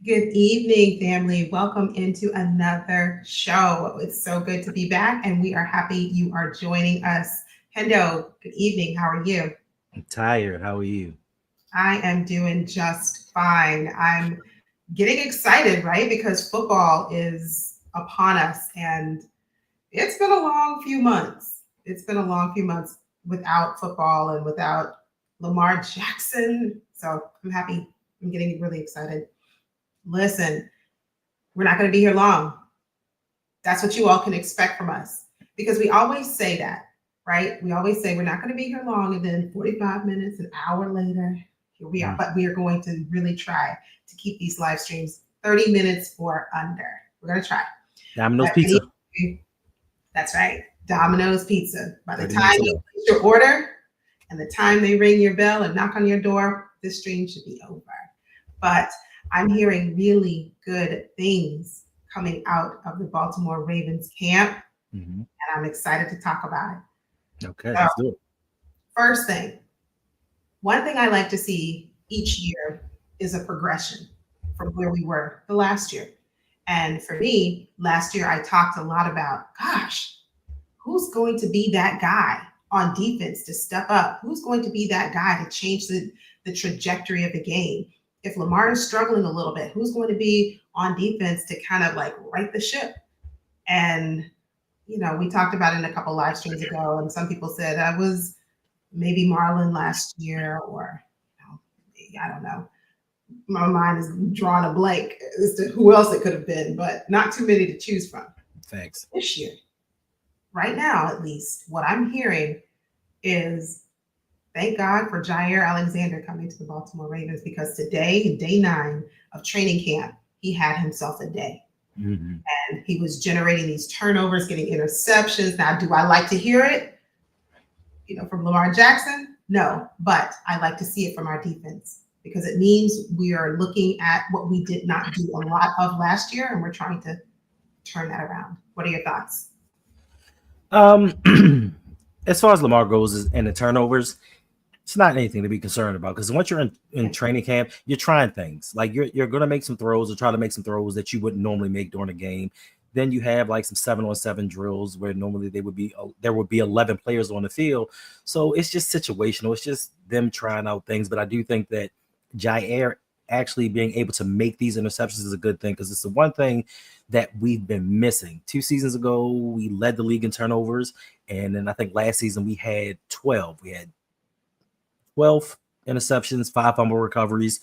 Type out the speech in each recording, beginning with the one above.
Good evening, family. Welcome into another show. It's so good to be back, and we are happy you are joining us. Hendo, good evening. How are you? I'm tired. How are you? I am doing just fine. I'm getting excited, right? Because football is upon us, and it's been a long few months. It's been a long few months without football and without Lamar Jackson. So I'm happy. I'm getting really excited. Listen, we're not going to be here long. That's what you all can expect from us because we always say that, right? We always say we're not going to be here long, and then 45 minutes, an hour later, here we are. Mm. But we are going to really try to keep these live streams 30 minutes or under. We're going to try. Domino's But Pizza, that's right, Domino's Pizza. By the 30 time minutes you ago. get your order and the time they ring your bell and knock on your door, this stream should be over. But I'm hearing really good things coming out of the Baltimore Ravens camp, Hmm. and I'm excited to talk about it. Okay, So, let's do it. first thing, one thing I like to see each year is a progression from where we were the last year. And for me, last year I talked a lot about, gosh, who's going to be that guy on defense to step up? Who's going to be that guy to change the trajectory of the game? If Lamar is struggling a little bit, who's going to be on defense to kind of like right the ship? And, we talked about it in a couple live streams ago, and some people said I was maybe Marlon last year, or, I don't know. My mind is drawing a blank as to who else it could have been, but not too many to choose from Thanks. this year. Right now, at least, what I'm hearing is thank God for Jair Alexander coming to the Baltimore Ravens because today, day 9 of training camp, he had himself a day. Hmm. And he was generating these turnovers, getting interceptions. Now, do I like to hear it, from Lamar Jackson? No, but I like to see it from our defense because it means we are looking at what we did not do a lot of last year and we're trying to turn that around. What are your thoughts? As far as Lamar goes and the turnovers, it's not anything to be concerned about because once you're in training camp, you're trying things. Like you're gonna make some throws or try to make some throws that you wouldn't normally make during a game. Then you have like some 7-on-7 drills where normally there would be 11 players on the field. So it's just situational. It's just them trying out things. But I do think that Jair actually being able to make these interceptions is a good thing because it's the one thing that we've been missing. 2 seasons ago, we led the league in turnovers, and then I think last season we had 12. We had 12 interceptions, 5 fumble recoveries,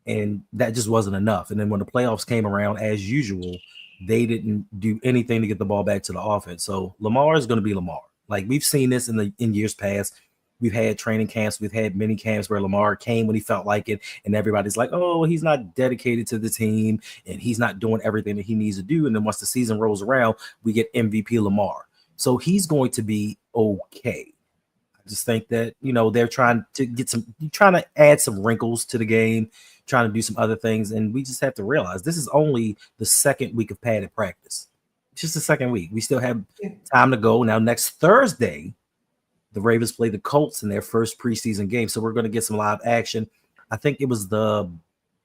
and that just wasn't enough. And then when the playoffs came around, as usual, they didn't do anything to get the ball back to the offense. So Lamar is going to be Lamar. Like we've seen this in years past. We've had training camps, we've had mini camps where Lamar came when he felt like it, and everybody's like, "Oh, he's not dedicated to the team, and he's not doing everything that he needs to do." And then once the season rolls around, we get MVP Lamar. So he's going to be okay. I just think that they're trying to add some wrinkles to the game, trying to do some other things, and we just have to realize this is only the second week of padded practice. It's just the second week. We still have Yeah. time to go. Now next Thursday, the Ravens play the Colts in their first preseason game, so we're going to get some live action. I think it was the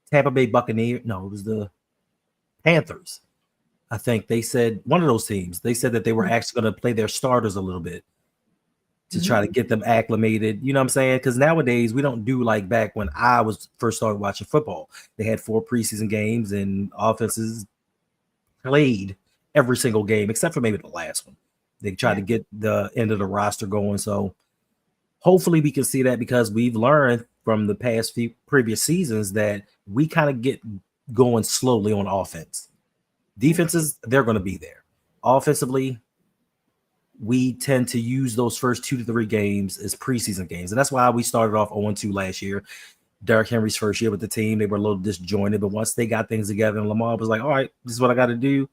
Tampa Bay Buccaneers. No, it was the Panthers. I think they said one of those teams. They said that they were actually going to play their starters a little bit to try to Mhm. get them acclimated. You know what I'm saying? Because nowadays we don't do like back when I was first started watching football. They had 4 preseason games and offenses played every single game except for maybe the last one. They tried Yeah. to get the end of the roster going. So hopefully we can see that because we've learned from the past few previous seasons that we kind of get going slowly on offense. Yeah. Defenses, they're going to be there. Offensively, we tend to use those first 2 to 3 games as preseason games. And that's why we started off 0-2 last year. Derrick Henry's first year with the team, they were a little disjointed. But once they got things together and Lamar was like, all right, this is what I got to do,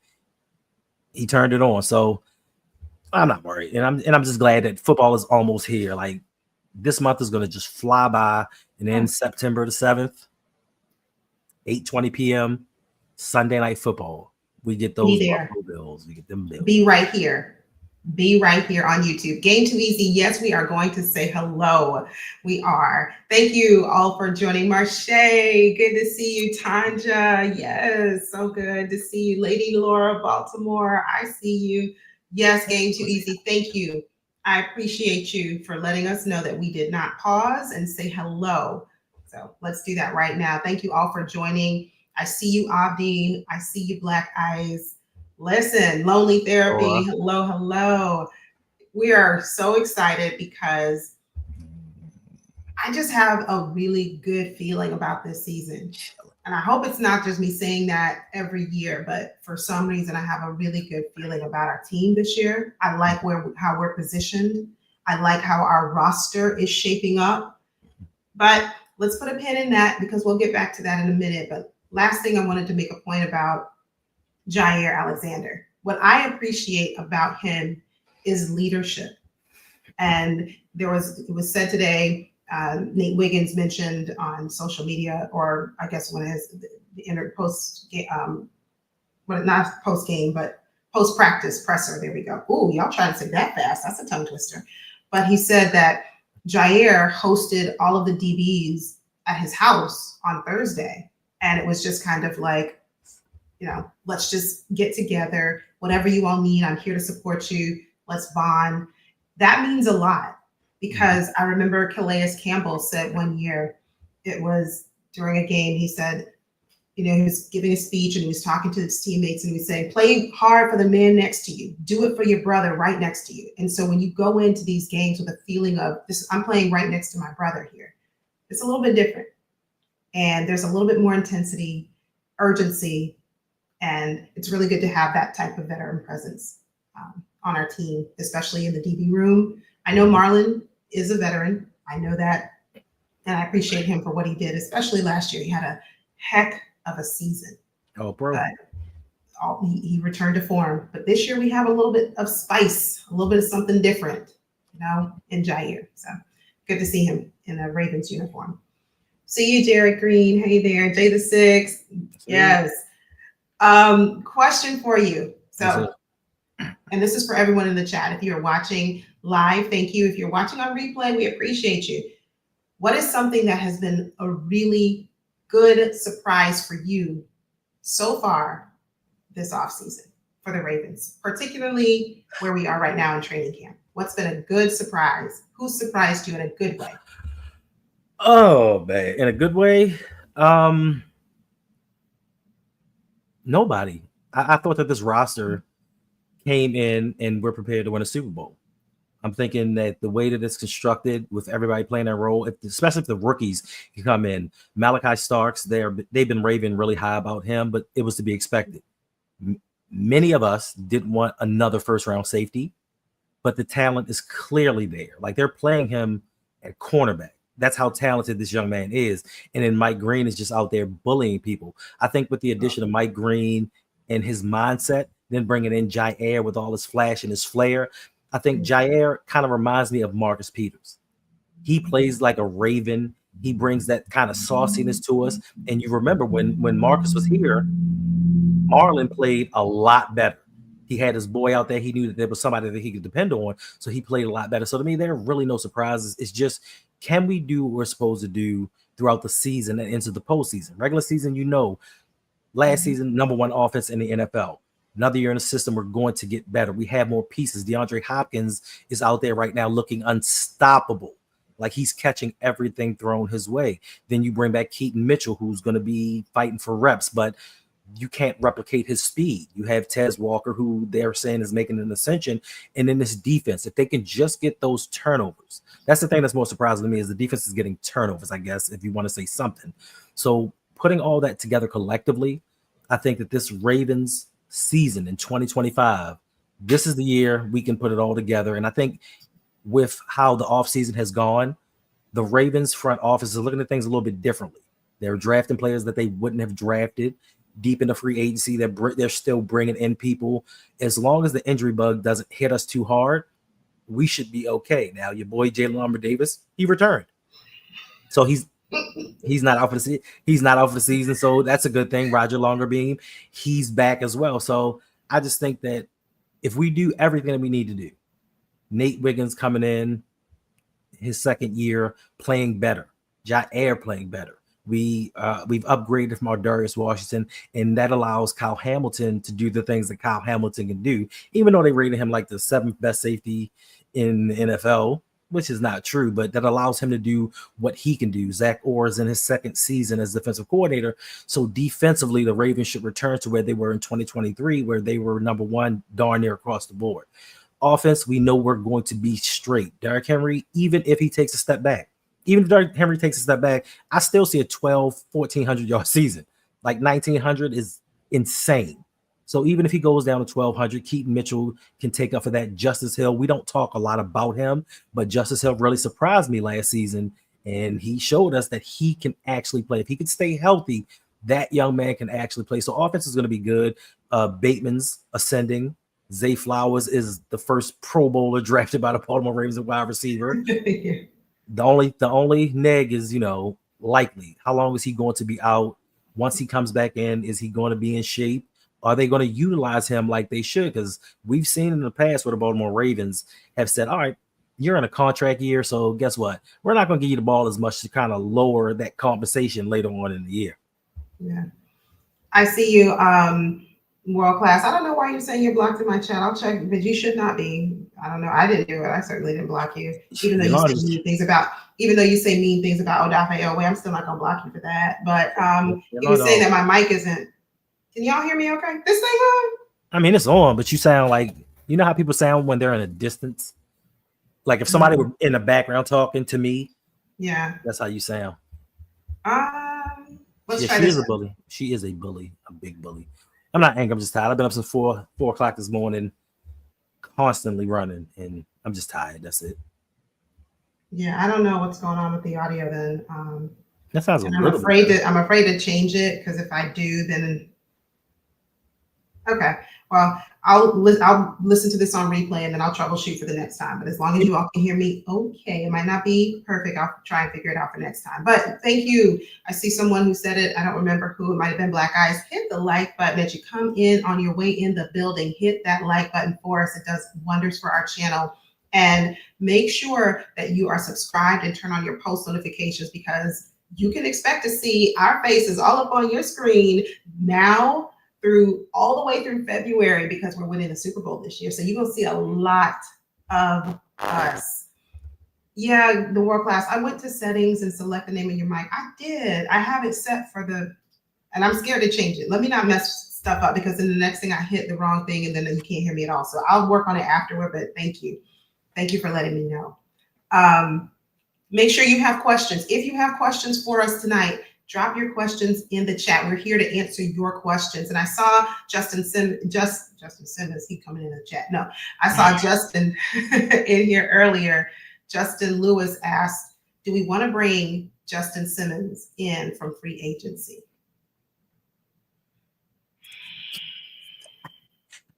he turned it on. So I'm not worried. And I'm just glad that football is almost here. Like this month is going to just fly by. And then Yeah. September the 7th, 8:20 p.m., Sunday night football. We get Be those there. Buffalo Bills. We get them Be Bills. right here. be right here on YouTube. Game Too Easy. Yes, we are going to say hello. We are. Thank you all for joining. Marche, good to see you. Tanja, yes, so good to see you. Lady Laura, Baltimore, I see you. Yes, Game Too Easy. Thank you. I appreciate you for letting us know that we did not pause and say hello. So let's do that right now. Thank you all for joining. I see you, Abdi. I see you, Black Eyes. Listen, Lonely Therapy. Hello, hello. We are so excited because I just have a really good feeling about this season. And I hope it's not just me saying that every year, but for some reason, I have a really good feeling about our team this year. I like how we're positioned. I like how our roster is shaping up. But let's put a pin in that because we'll get back to that in a minute. But last thing I wanted to make a point about Jair Alexander. What I appreciate about him is leadership. And it was said today, Nate Wiggins mentioned on social media, or I guess when his post not post game, but post practice presser. There we go. Ooh, y'all trying to say that fast? That's a tongue twister. But he said that Jair hosted all of the DBs at his house on Thursday, and it was just kind of like, let's just get together. Whatever you all need, I'm here to support you. Let's bond. That means a lot because I remember Calais Campbell said one year, it was during a game, he said, he was giving a speech and he was talking to his teammates and he was saying, play hard for the man next to you. Do it for your brother right next to you. And so when you go into these games with a feeling of this, I'm playing right next to my brother here, it's a little bit different. And there's a little bit more intensity, urgency, and it's really good to have that type of veteran presence on our team, especially in the DB room. I know Marlon is a veteran. I know that. And I appreciate him for what he did, especially last year. He had a heck of a season. Oh, bro. He returned to form. But this year we have a little bit of spice, a little bit of something different, in Jair. So good to see him in a Ravens uniform. See you, Jared Green. Hey there. Jay the Six. Yes. Question for you. So, and this is for everyone in the chat. If you're watching live, thank you. If you're watching on replay, we appreciate you. What is something that has been a really good surprise for you so far this offseason for the Ravens, particularly where we are right now in training camp? What's been a good surprise? Who surprised you in a good way? Oh, man, in a good way? Nobody. I thought that this roster came in and we're prepared to win a Super Bowl. I'm thinking that the way that it's constructed with everybody playing their role, especially if the rookies can come in, Malachi Starks, they've been raving really high about him, but it was to be expected. Many of us didn't want another first-round safety, but the talent is clearly there. Like they're playing him at cornerback. That's how talented this young man is. And then Mike Green is just out there bullying people. I think with the addition of Mike Green and his mindset, then bringing in Jair with all his flash and his flair, I think Jair kind of reminds me of Marcus Peters. He plays like a Raven. He brings that kind of sauciness to us. And you remember when Marcus was here, Marlon played a lot better. He had his boy out there. He knew that there was somebody that he could depend on. So he played a lot better. So to me, there are really no surprises. It's just, can we do what we're supposed to do throughout the season and into the postseason? Regular season, last season, #1 offense in the NFL. Another year in the system, we're going to get better. We have more pieces. DeAndre Hopkins is out there right now looking unstoppable. Like he's catching everything thrown his way. Then you bring back Keaton Mitchell, who's going to be fighting for reps, but you can't replicate his speed. You have Tez Walker, who they're saying is making an ascension. And then this defense, if they can just get those turnovers, that's the thing that's more surprising to me is the defense is getting turnovers, I guess, if you want to say something. So putting all that together collectively, I think that this Ravens season in 2025, this is the year we can put it all together. And I think with how the offseason has gone, the Ravens front office is looking at things a little bit differently. They're drafting players that they wouldn't have drafted deep in the free agency. They're still bringing in people. As long as the injury bug doesn't hit us too hard, we should be okay. Now, your boy Jalen Armour-Davis, he returned. So he's not out for the season. So that's a good thing. Roger Longerbeam, he's back as well. So I just think that If we do everything that we need to do, Nate Wiggins coming in his second year playing better, Jair playing better. We've upgraded from our Darius Washington, and that allows Kyle Hamilton to do the things that Kyle Hamilton can do, even though they rated him like the seventh best safety in the NFL, which is not true, but that allows him to do what he can do. Zach Orr is in his second season as defensive coordinator. So defensively, the Ravens should return to where they were in 2023, where they were number one darn near across the board. Offense, we know we're going to be straight. Derrick Henry, even if he takes a step back, even if Derrick Henry takes a step back, I still see a 1,400 yard season. Like 1,900 is insane. So even if he goes down to 1,200, Keaton Mitchell can take up for that. Justice Hill, we don't talk a lot about him, but Justice Hill really surprised me last season, and he showed us that he can actually play. If he can stay healthy, that young man can actually play. So offense is going to be good. Bateman's ascending. Zay Flowers is the first Pro Bowler drafted by the Baltimore Ravens at wide receiver. Yeah. The only neg is, likely. How long is he going to be out? Once he comes back in, is he going to be in shape? Are they going to utilize him like they should? Because we've seen in the past where the Baltimore Ravens have said, all right, you're in a contract year, so guess what? We're not going to give you the ball as much to kind of lower that compensation later on in the year. Yeah. I see you, world class. I don't know why you're saying you're blocked in my chat. I'll check, but you should not be. I don't know. I didn't do it. I certainly didn't block you. Even though you say mean things about Odafe Oweh, I'm still not gonna block you for that. But you were saying that my mic isn't. Can y'all hear me okay? This thing on? I mean, it's on, but you sound like, you know how people sound when they're in a distance? Like if somebody were in the background talking to me, yeah, that's how you sound. Let's try she is a bully. She is a bully, a big bully. I'm not angry. I'm just tired. I've been up since 4 o'clock this morning, constantly running, and I'm just tired. That's it. Yeah, I don't know what's going on with the audio then. That sounds I'm afraid to change it, because if I do, then okay. Well, I'll listen to this on replay, and then I'll troubleshoot for the next time. But as long as you all can hear me, okay. It might not be perfect. I'll try and figure it out for next time. But thank you. I see someone who said it. I don't remember who. It might have been Black Eyes. Hit the like button as you come in on your way in the building. Hit that like button for us. It does wonders for our channel. And make sure that you are subscribed and turn on your post notifications, because you can expect to see our faces all up on your screen now through all the way through February, because we're winning the Super Bowl this year. So you're gonna see a lot of us. Yeah, the world class. I went to settings and select the name of your mic. I did. I have it set for and I'm scared to change it. Let me not mess stuff up, because then the next thing I hit the wrong thing and then you can't hear me at all. So I'll work on it afterward, but thank you. Thank you for letting me know. Make sure you have questions. If you have questions for us tonight, drop your questions in the chat. We're here to answer your questions. And I saw Justin Simmons, he coming in the chat. No, I saw Justin in here earlier. Justin Lewis asked, do we want to bring Justin Simmons in from free agency?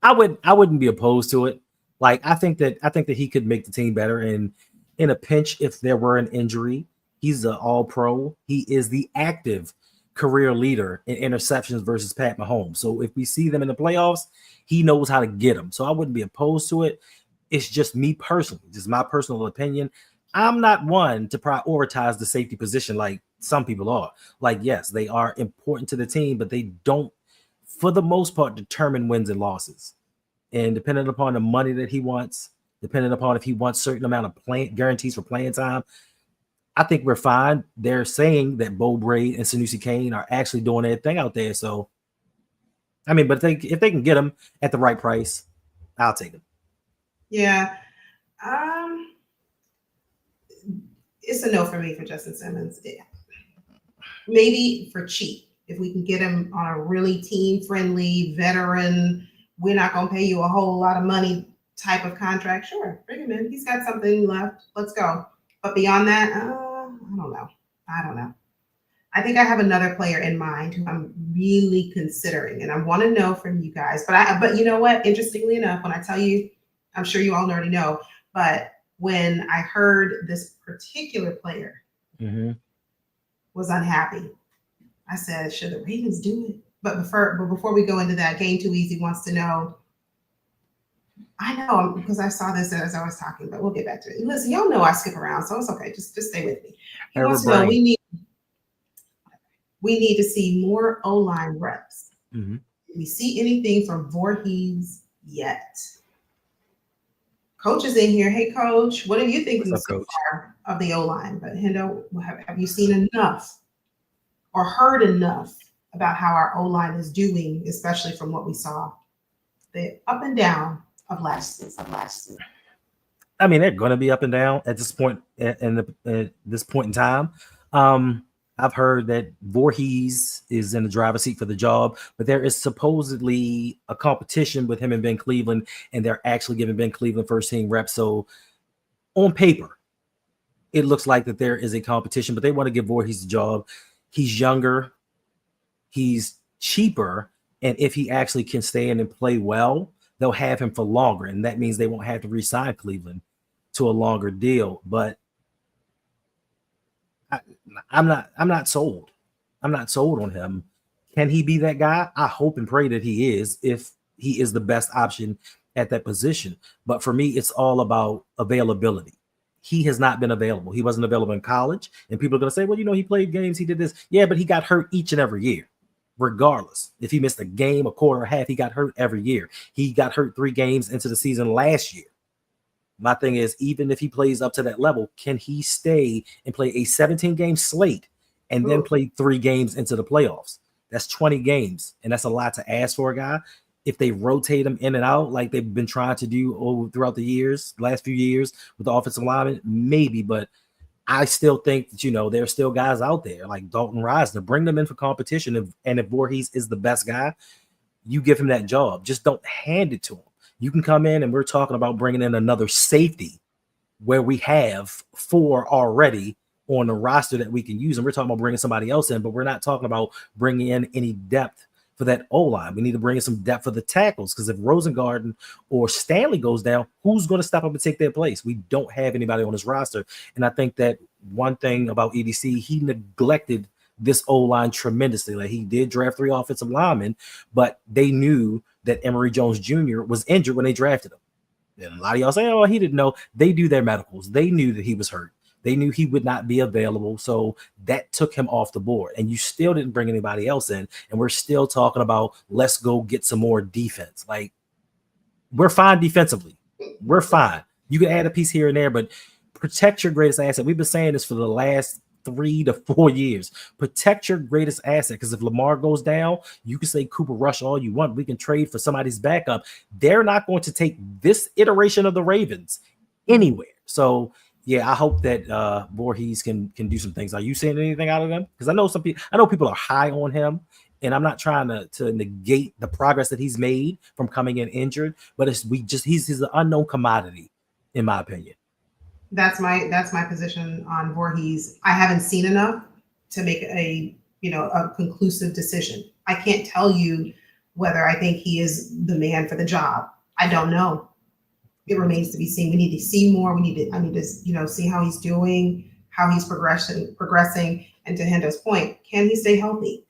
I wouldn't be opposed to it. Like, I think that he could make the team better, and in a pinch, if there were an injury, he's an all-pro. He is the active career leader in interceptions versus Pat Mahomes. So if we see them in the playoffs, he knows how to get them. So I wouldn't be opposed to it. It's just me personally, just my personal opinion. I'm not one to prioritize the safety position like some people are. Like, yes, they are important to the team, but they don't, for the most part, determine wins and losses. And depending upon the money that he wants, depending upon if he wants certain amount of guarantees for playing time, I think we're fine. They're saying that Bo Braid and Sanusi Kane are actually doing their thing out there. So, I mean, but if they can get them at the right price, I'll take them. Yeah. It's a no for me for Justin Simmons. Yeah. Maybe for cheap. If we can get him on a really team-friendly veteran, we're not going to pay you a whole lot of money type of contract. Sure, bring him in. He's got something left. Let's go. But beyond that, I don't know. I think I have another player in mind who I'm really considering, and I want to know from you guys. But you know what? Interestingly enough, when I tell you, I'm sure you all already know, but when I heard this particular player was unhappy, I said, should the Ravens do it? But before we go into that, Game Too Easy wants to know, I know because I saw this as I was talking, but we'll get back to it. Listen, y'all know I skip around, so it's okay. Just stay with me. He Her wants to know brain. we need to see more O line reps. Mm-hmm. Do we see anything from Voorhees yet? Coach is in here. Hey, Coach, what are you What's thinking up, so Coach? far of the O line? But Hendo, have you seen enough or heard enough about how our O line is doing, especially from what we saw the up and down of last season? I mean, they're going to be up and down at this point at this point in time. Um, I've heard that Voorhees is in the driver's seat for the job, but there is supposedly a competition with him and Ben Cleveland, and they're actually giving Ben Cleveland first team reps. So on paper, it looks like that there is a competition, but they want to give Voorhees the job. He's younger, he's cheaper, and if he actually can stay in and play well, they'll have him for longer, and that means they won't have to re-sign Cleveland to a longer deal. But I, I'm not sold. I'm not sold on him. Can he be that guy? I hope and pray that he is, if he is the best option at that position. But for me, it's all about availability. He has not been available. He wasn't available in college. And people are going to say, well, he played games, he did this. Yeah, but he got hurt each and every year. Regardless, if he missed a game, a quarter, or half, he got hurt every year. He got hurt 3 games into the season last year. My thing is, even if he plays up to that level, can he stay and play a 17-game slate and then play 3 games into the playoffs? That's 20 games, and that's a lot to ask for a guy. If they rotate him in and out like they've been trying to do throughout the last few years with the offensive lineman, maybe, but I still think that, there's still guys out there like Dalton Risner. Bring them in for competition, and if Voorhees is the best guy, you give him that job. Just don't hand it to him. You can come in, and we're talking about bringing in another safety where we have 4 already on the roster that we can use. And we're talking about bringing somebody else in, but we're not talking about bringing in any depth for that O-line. We need to bring in some depth for the tackles, because if Rosengarten or Stanley goes down, who's going to step up and take their place? We don't have anybody on this roster. And I think that one thing about EDC, he neglected this O-line tremendously. Like, he did draft 3 offensive linemen, but they knew that Emory Jones Jr. was injured when they drafted him. And a lot of y'all say, oh, he didn't know. They do their medicals. They knew that he was hurt. They knew he would not be available. So that took him off the board. And you still didn't bring anybody else in. And we're still talking about, let's go get some more defense. Like, we're fine defensively. We're fine. You can add a piece here and there, but protect your greatest asset. We've been saying this for the last 3 to 4 years. Protect your greatest asset, because if Lamar goes down, you can say Cooper Rush all you want. We can trade for somebody's backup. They're not going to take this iteration of the Ravens anywhere. So yeah, I hope that Voorhees can do some things. Are you seeing anything out of them? Because I know people are high on him, and I'm not trying to negate the progress that he's made from coming in injured, but he's an unknown commodity, in my opinion. That's my position on Voorhees. I haven't seen enough to make a conclusive decision. I can't tell you whether I think he is the man for the job. I don't know. It remains to be seen. We need to see more. I need to see how he's doing, how he's progressing. And to Hendo's point, can he stay healthy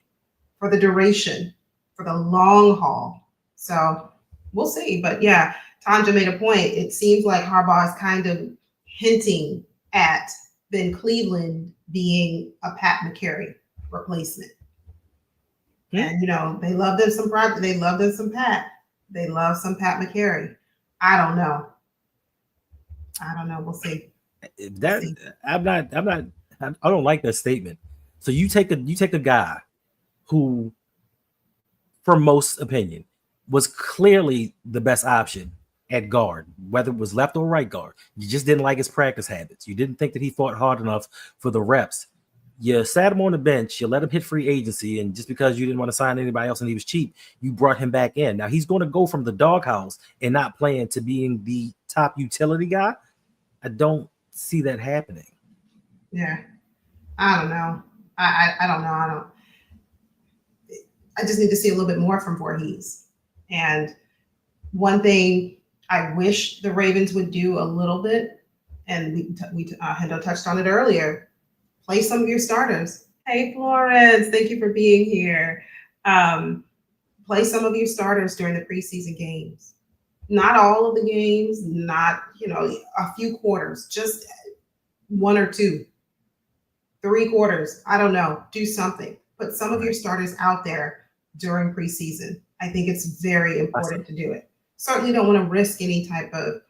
for the duration, for the long haul? So we'll see. But yeah, Tanja made a point. It seems like Harbaugh is kind of hinting at Ben Cleveland being a Pat McCary replacement. And they love them some Pat. They love Pat. They love some Pat McCary. I don't know. We'll see. I don't like that statement. So you take a guy who, for most opinion, was clearly the best option at guard, whether it was left or right guard. You just didn't like his practice habits. You didn't think that he fought hard enough for the reps. You sat him on the bench, you let him hit free agency, and just because you didn't want to sign anybody else and he was cheap, you brought him back in. Now he's going to go from the doghouse and not playing to being the top utility guy. I don't see that happening. Yeah. I don't know. I don't know. I just need to see a little bit more from Voorhees. And one thing I wish the Ravens would do a little bit, and Hendo touched on it earlier, play some of your starters. Hey, Florence, thank you for being here. Play some of your starters during the preseason games. Not all of the games, not, a few quarters, just one or two, 3 quarters. I don't know. Do something. Put some of your Right. starters out there during preseason. I think it's very That's important to do it. Certainly don't want to risk any type of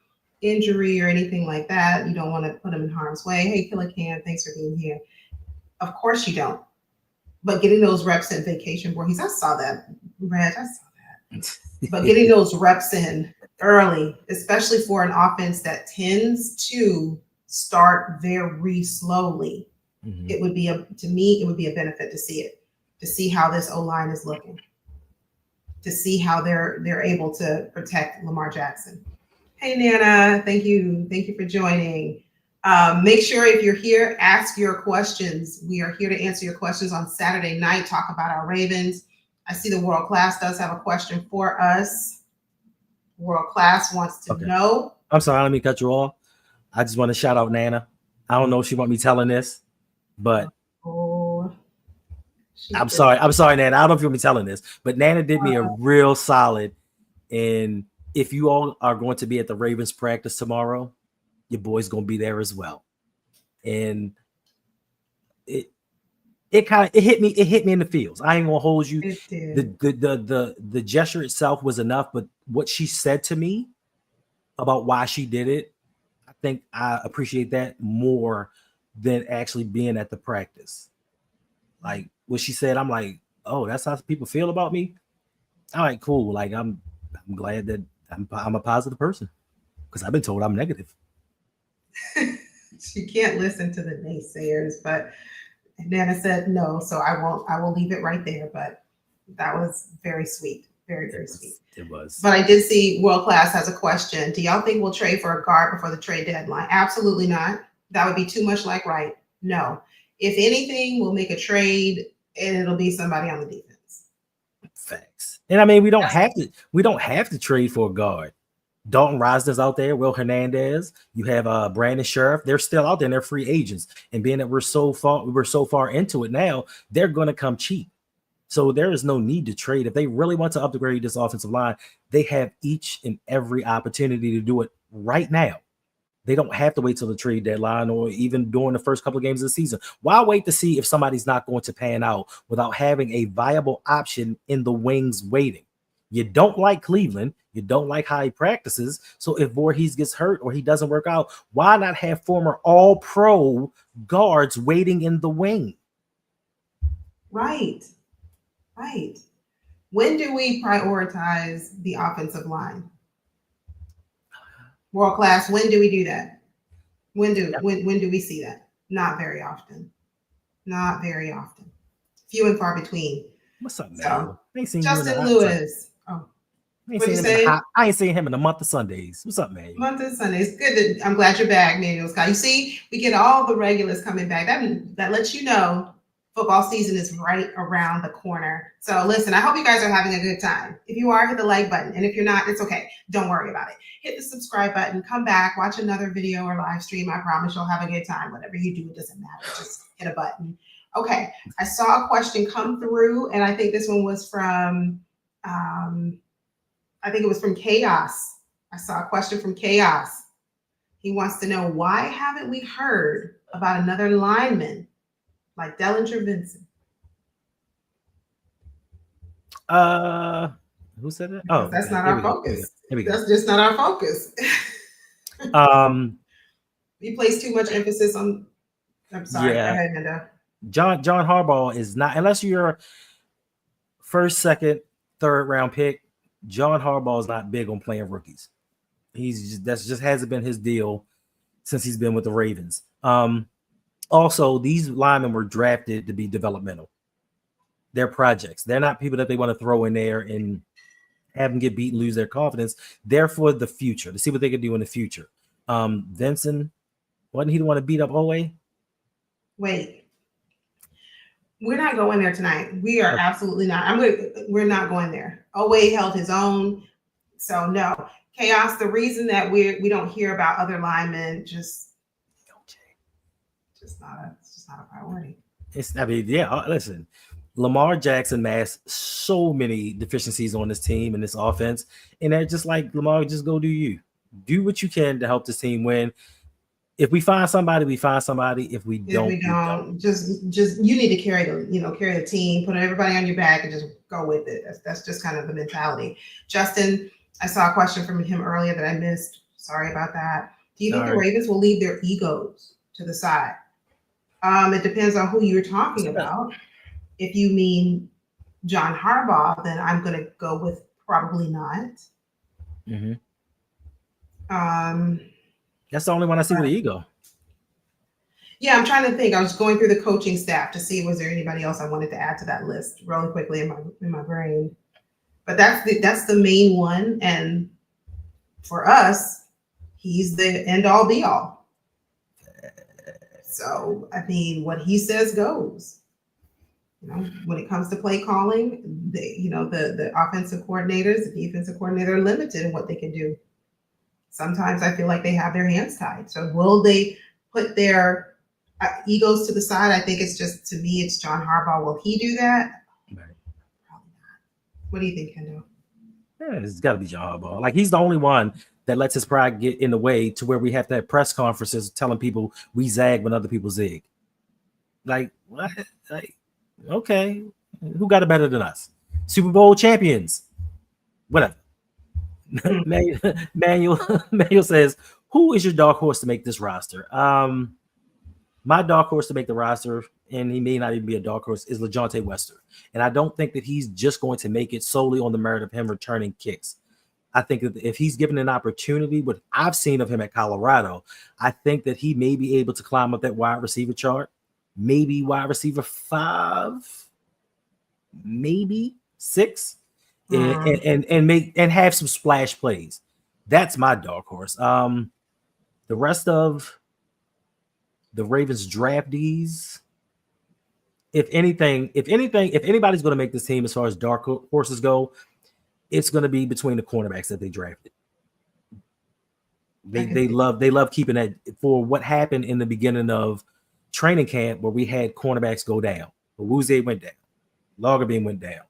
injury or anything like that. You don't want to put them in harm's way. Hey, Killer Cam, thanks for being here. Of course you don't. But getting those reps in vacation board, I saw that, Reg. I saw that. But getting those reps in early, especially for an offense that tends to start very slowly, Mhm. it would be to me, it would be a benefit to see it, to see how this O line is looking, to see how they're able to protect Lamar Jackson. Hey Nana, thank you for joining. Make sure if you're here, ask your questions. We are here to answer your questions on Saturday night. Talk about our Ravens. I see the World Class does have a question for us. World Class wants to Okay. know. I'm sorry, let me cut you off. I just want to shout out Nana. I don't know if she want me telling this, but Oh, I'm sorry. I'm sorry, Nana. I don't know if you want me telling this, but Nana did me a real solid. And if you all are going to be at the Ravens practice tomorrow, your boy's going to be there as well. And it hit me in the feels. I ain't gonna hold you. It did. The gesture itself was enough, but what she said to me about why she did it, I think I appreciate that more than actually being at the practice. Like what she said, I'm like, oh, that's how people feel about me. All right, cool. Like I'm glad that I'm a positive person because I've been told I'm negative. She can't listen to the naysayers, but Nana said no, so I won't. I will leave it right there. But that was very sweet, very very sweet. It was. But I did see World Class has a question. Do y'all think we'll trade for a guard before the trade deadline? Absolutely not. That would be too much like right. No. If anything, we'll make a trade and it'll be somebody on the defense. Facts. And I mean, we don't have to trade for a guard. Dalton Risner's out there, Will Hernandez. You have Brandon Sheriff. They're still out there and they're free agents. And being that we're so far into it now, they're going to come cheap. So there is no need to trade. If they really want to upgrade this offensive line, they have each and every opportunity to do it right now. They don't have to wait till the trade deadline or even during the first couple of games of the season. Why wait to see if somebody's not going to pan out without having a viable option in the wings waiting? You don't like Cleveland. You don't like how he practices. So if Voorhees gets hurt or he doesn't work out, why not have former all-pro guards waiting in the wing? Right. Right. When do we prioritize the offensive line? World Class, when do we do that? When do we see that? Not very often. Not very often. Few and far between. What's up, man? So, I ain't seen Justin you in Lewis. Oh, I ain't seen him in a month of Sundays. What's up, man? Month of Sundays. Good. I'm glad you're back, Manuel Scott. You see, we get all the regulars coming back. That lets you know football season is right around the corner. So listen, I hope you guys are having a good time. If you are, hit the like button. And if you're not, it's okay. Don't worry about it. Hit the subscribe button, come back, watch another video or live stream. I promise you'll have a good time. Whatever you do, it doesn't matter. Just hit a button. Okay. I saw a question come through, and I think this one was from I think it was from Chaos. I saw a question from Chaos. He wants to know, why haven't we heard about another lineman like Dellinger Benson? Who said that? Oh, that's not our focus. That's just not our focus. He placed too much emphasis on. I'm sorry. Yeah. Go ahead, Nando. John Harbaugh is not, unless you're first, second, third round pick. John Harbaugh is not big on playing rookies. That just hasn't been his deal since he's been with the Ravens. Also, these linemen were drafted to be developmental. They're projects. They're not people that they want to throw in there and have them get beat and lose their confidence. They're for the future, to see what they can do in the future. Vincent, wasn't he the one to beat up Owe? Wait. We're not going there tonight. We are absolutely not. We're not going there. Owe held his own. So no. Chaos, the reason that we don't hear about other linemen, it's just not a priority. Listen, Lamar Jackson masked so many deficiencies on this team and this offense, and they're just like, Lamar, just go do you. Do what you can to help this team win. If we find somebody, we find somebody. If we If don't, we we don't. don't, just you need to carry the team, put everybody on your back, and just go with it. That's just kind of the mentality. Justin, I saw a question from him earlier that I missed. Sorry about that. Do you think the Sorry. Ravens will leave their egos to the side? It depends on who you're talking about. If you mean John Harbaugh, then I'm going to go with probably not. Mm-hmm. Um, That's the only one I see with the ego. yeah, I'm trying to think. I was going through the coaching staff to see was there anybody else I wanted to add to that list really quickly in my brain. But that's the main one, and for us, he's the end all be all. So I mean, what he says goes. You know, when it comes to play calling, the offensive coordinators, the defensive coordinator are limited in what they can do. Sometimes I feel like they have their hands tied. So will they put their egos to the side? I think it's just, to me, it's John Harbaugh. Will he do that? Right. Probably not. What do you think, Kendall? Yeah, it's got to be John Harbaugh. Like, he's the only one that lets his pride get in the way to where we have to have press conferences telling people we zag when other people zig. Like, what? Like, okay, who got it better than us? Super Bowl champions. Whatever. Manuel says, who is your dark horse to make this roster? My dark horse to make the roster, and he may not even be a dark horse, is LeJohntay Wester. And I don't think that he's just going to make it solely on the merit of him returning kicks. I think that if he's given an opportunity, what I've seen of him at Colorado, I think that he may be able to climb up that wide receiver chart, maybe wide receiver 5, maybe 6, and make and have some splash plays. That's my dark horse. The rest of the Ravens draftees, if anybody's going to make this team as far as dark horses go, it's going to be between the cornerbacks that they drafted. They love keeping that for what happened in the beginning of training camp, where we had cornerbacks go down. Awuzie went down, Lagerbein went down,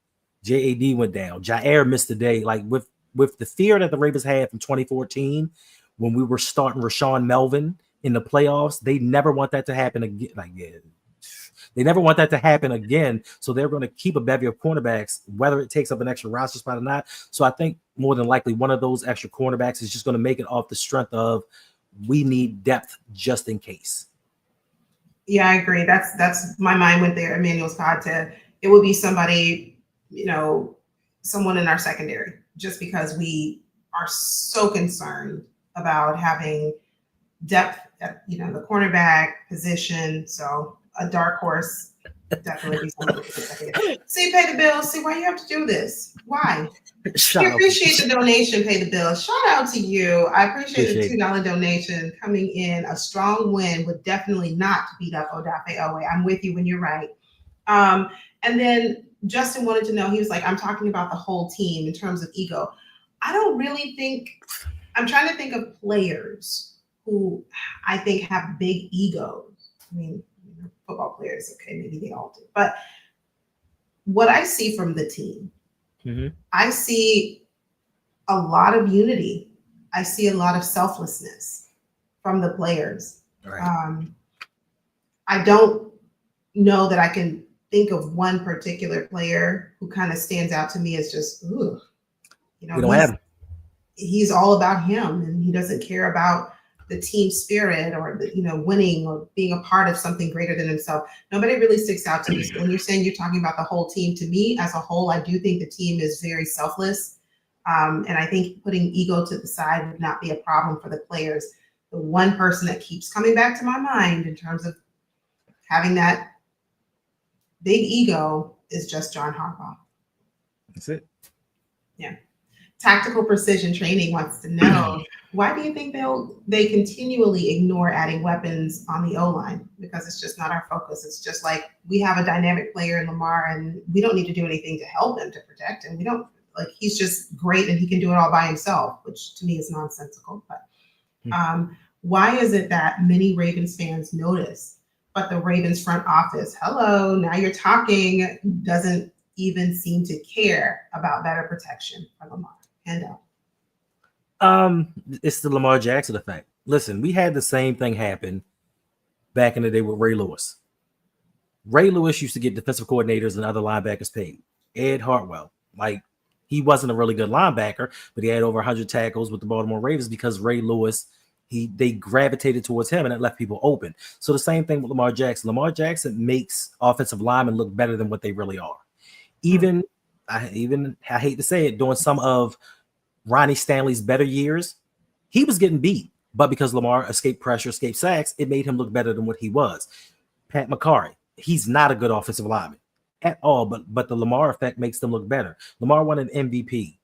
JAD went down, Jair missed the day. Like with the fear that the Ravens had from 2014 when we were starting Rashawn Melvin in the playoffs, they never want that to happen again. They never want that to happen again. So they're going to keep a bevy of cornerbacks, whether it takes up an extra roster spot or not. So I think more than likely one of those extra cornerbacks is just going to make it off the strength of we need depth just in case. Yeah, I agree. That's my mind went there. Emmanuel Scott to it would be somebody, someone in our secondary, just because we are so concerned about having depth at the cornerback position. So a dark horse definitely be somebody. See, pay the bills. See, why you have to do this? Why? We appreciate the donation. Pay the bills. Shout out to you. I appreciate the $2 donation coming in. A strong win would definitely not beat up Odafe Owe. I'm with you when you're right. And then Justin wanted to know. He was like, "I'm talking about the whole team in terms of ego." I don't really think. I'm trying to think of players who I think have big egos. I mean, football players, okay, maybe they all do. But what I see from the team, I see a lot of unity. I see a lot of selflessness from the players. Right. I don't know that I can think of one particular player who kind of stands out to me as just, ooh, we don't have him. He's all about him, and he doesn't care about the team spirit or winning or being a part of something greater than himself. Nobody really sticks out to me. So when you're saying you're talking about the whole team, to me as a whole, I do think the team is very selfless. And I think putting ego to the side would not be a problem for the players. The one person that keeps coming back to my mind in terms of having that big ego is just John Harbaugh. That's it. Yeah. Tactical Precision Training wants to know, why do you think they continually ignore adding weapons on the O-line? Because it's just not our focus. It's just like we have a dynamic player in Lamar, and we don't need to do anything to help him, to protect him. We don't, like, he's just great and he can do it all by himself, which to me is nonsensical. But why is it that many Ravens fans notice but the Ravens front office, hello, now you're talking, doesn't even seem to care about better protection for Lamar. Handout. It's the Lamar Jackson effect. Listen, we had the same thing happen back in the day with Ray Lewis. Ray Lewis used to get defensive coordinators and other linebackers paid. Ed Hartwell, like, he wasn't a really good linebacker, but he had over 100 tackles with the Baltimore Ravens because Ray Lewis, they gravitated towards him and it left people open. So the same thing with Lamar Jackson. Lamar Jackson makes offensive linemen look better than what they really are. Even I hate to say it, during some of Ronnie Stanley's better years, he was getting beat. But because Lamar escaped pressure, escaped sacks, it made him look better than what he was. Pat McCarry, he's not a good offensive lineman at all, but the Lamar effect makes them look better. Lamar won an MVP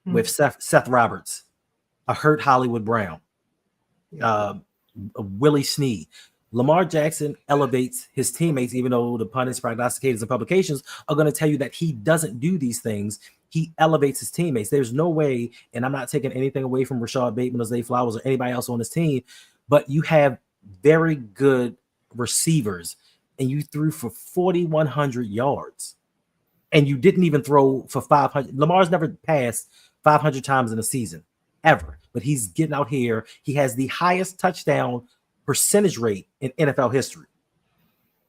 with Seth Roberts, a hurt Hollywood Brown, Willie Snead. Lamar Jackson elevates his teammates, even though the pundits, prognosticators, and publications are going to tell you that he doesn't do these things. He elevates his teammates. There's no way, and I'm not taking anything away from Rashad Bateman or Zay Flowers or anybody else on this team, but you have very good receivers, and you threw for 4,100 yards, and you didn't even throw for 500. Lamar's never passed 500 times in a season, ever, but he's getting out here. He has the highest touchdown percentage rate in NFL history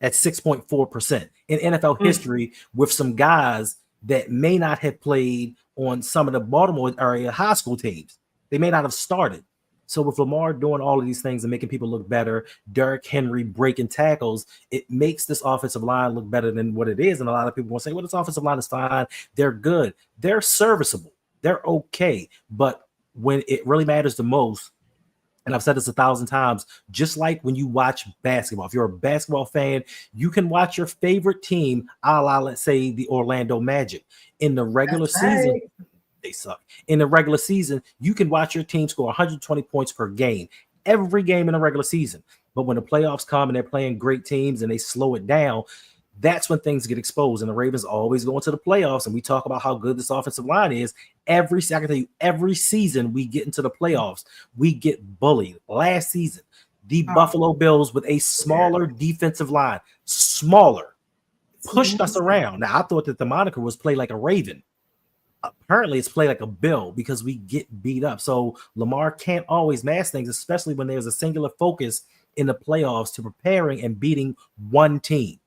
at 6.4% in NFL history, with some guys that may not have played on some of the Baltimore area high school teams. They may not have started. So with Lamar doing all of these things and making people look better, Derrick Henry breaking tackles, it makes this offensive line look better than what it is. And a lot of people will say, well, this offensive line is fine. They're good. They're serviceable. They're okay. But when it really matters the most, and I've said this 1,000 times, just like when you watch basketball, if you're a basketball fan, you can watch your favorite team, a la, let's say, the Orlando Magic. In the regular season, they suck. In the regular season, you can watch your team score 120 points per game, every game in the regular season. But when the playoffs come and they're playing great teams and they slow it down, that's when things get exposed. And the Ravens always go into the playoffs, and we talk about how good this offensive line is. Every season we get into the playoffs, we get bullied. Last season, the Buffalo Bills with a smaller defensive line, pushed us around. Now, I thought that the moniker was play like a Raven. Apparently, it's play like a Bill because we get beat up. So Lamar can't always mask things, especially when there's a singular focus in the playoffs to preparing and beating one team.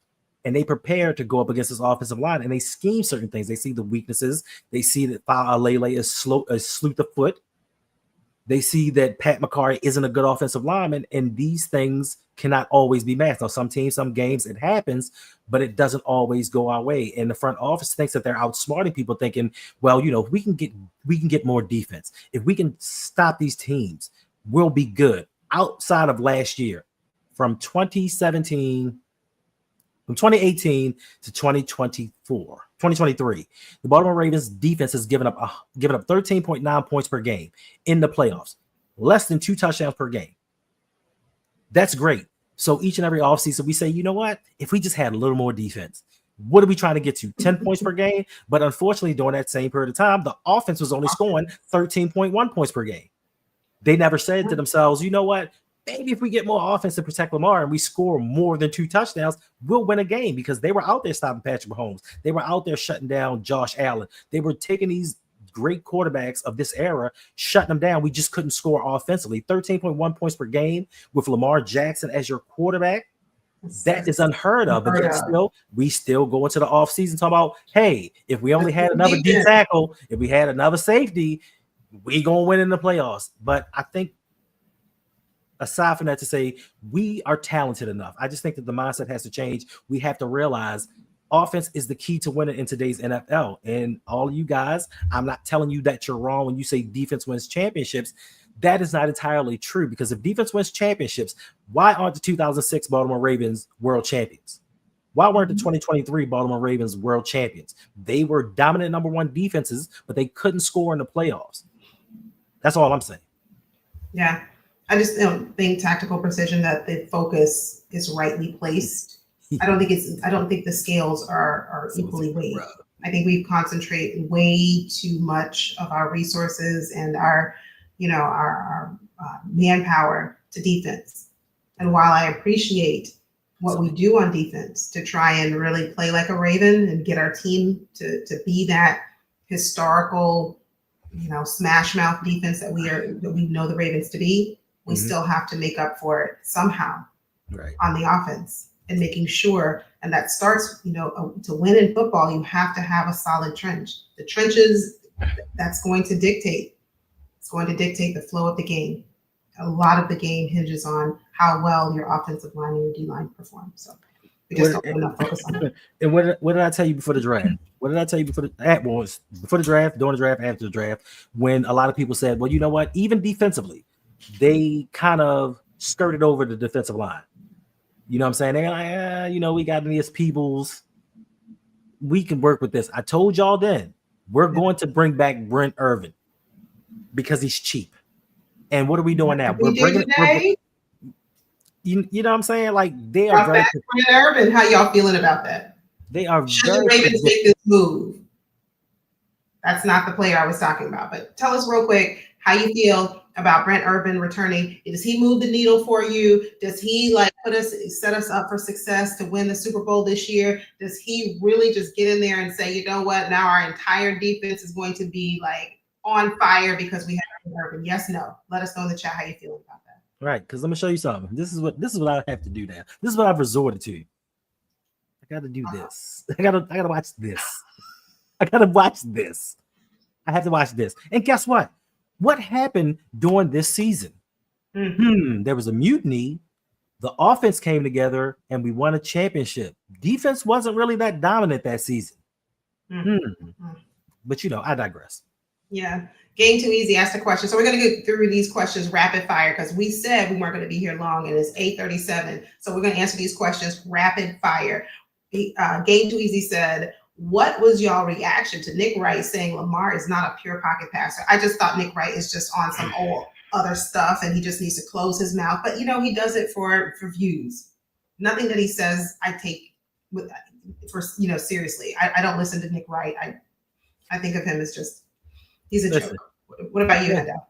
And they prepare to go up against this offensive line, and they scheme certain things. They see the weaknesses. They see that Lele is slow of foot. They see that Pat McCarry isn't a good offensive lineman, and these things cannot always be masked. Now, some teams, some games, it happens, but it doesn't always go our way. And the front office thinks that they're outsmarting people, thinking, well, if we can get more defense, if we can stop these teams, we'll be good. Outside of last year, from 2018 to 2023, the Baltimore Ravens defense has given up 13.9 points per game in the playoffs, less than 2 touchdowns per game. That's great. So each and every offseason, we say, you know what? If we just had a little more defense, what are we trying to get to? 10 points per game? But unfortunately, during that same period of time, the offense was only scoring 13.1 points per game. They never said to themselves, you know what? Maybe if we get more offense to protect Lamar and we score more than 2 touchdowns, we'll win a game, because they were out there stopping Patrick Mahomes. They were out there shutting down Josh Allen. They were taking these great quarterbacks of this era, shutting them down. We just couldn't score offensively. 13.1 points per game with Lamar Jackson as your quarterback. That is unheard of. But yet we still go into the offseason talking about, hey, if we only had another D tackle, if we had another safety, we going to win in the playoffs. But I think, aside from that, to say we are talented enough, I just think that the mindset has to change. We have to realize offense is the key to winning in today's NFL. And all of you guys, I'm not telling you that you're wrong when you say defense wins championships. That is not entirely true, because if defense wins championships, why aren't the 2006 Baltimore Ravens world champions? Why weren't the 2023 Baltimore Ravens world champions? They were dominant number 1 defenses, but they couldn't score in the playoffs. That's all I'm saying. Yeah. I just don't think tactical precision, that the focus is rightly placed. I don't think the scales are equally weighed. I think we concentrate way too much of our resources and our manpower to defense. And while I appreciate what we do on defense to try and really play like a Raven and get our team to be that historical, smash mouth defense that we know the Ravens to be, we still have to make up for it somehow on the offense and making sure, and that starts, to win in football, you have to have a solid trench. The trenches, that's going to dictate. It's going to dictate the flow of the game. A lot of the game hinges on how well your offensive line and your D line perform. So we just don't have enough focus on it. And what did I tell you before the draft? What did I tell you before the draft, during the draft, after the draft, when a lot of people said, well, you know what, even defensively, they kind of skirted over the defensive line. You know what I'm saying? They're like, we got Aeneas Peebles. We can work with this. I told y'all then, we're going to bring back Brent Irvin because he's cheap. And what are we doing now? We're bringing it. You know what I'm saying? Like, they are very. Brent Irvin, how y'all feeling about that? They are Should the Ravens make this move? That's not the player I was talking about. But tell us real quick how you feel about Brent Irvin returning. Does he move the needle for you? Does he set us up for success to win the Super Bowl this year? Does he really just get in there and say, you know what, now our entire defense is going to be like on fire because we have Brent Irvin? Yes, no. Let us know in the chat how you feel about that. Right, because let me show you something. This is what I have to do now. This is what I've resorted to. I gotta do this. I gotta watch this. I gotta watch this. I have to watch this. And guess what? What happened during this season? There was a mutiny. The offense came together and we won a championship. Defense wasn't really that dominant that season. But I digress. Yeah. Game Too Easy asked a question. So we're going to get through these questions rapid fire because we said we weren't going to be here long and it's 8:37. So we're going to answer these questions rapid fire. Game Too Easy said, what was y'all reaction to Nick Wright saying Lamar is not a pure pocket passer? I just thought Nick Wright is just on some old other stuff and he just needs to close his mouth. But, he does it for views. Nothing that he says I take seriously. I don't listen to Nick Wright. I think of him as just, he's a joke. What about you, Handel?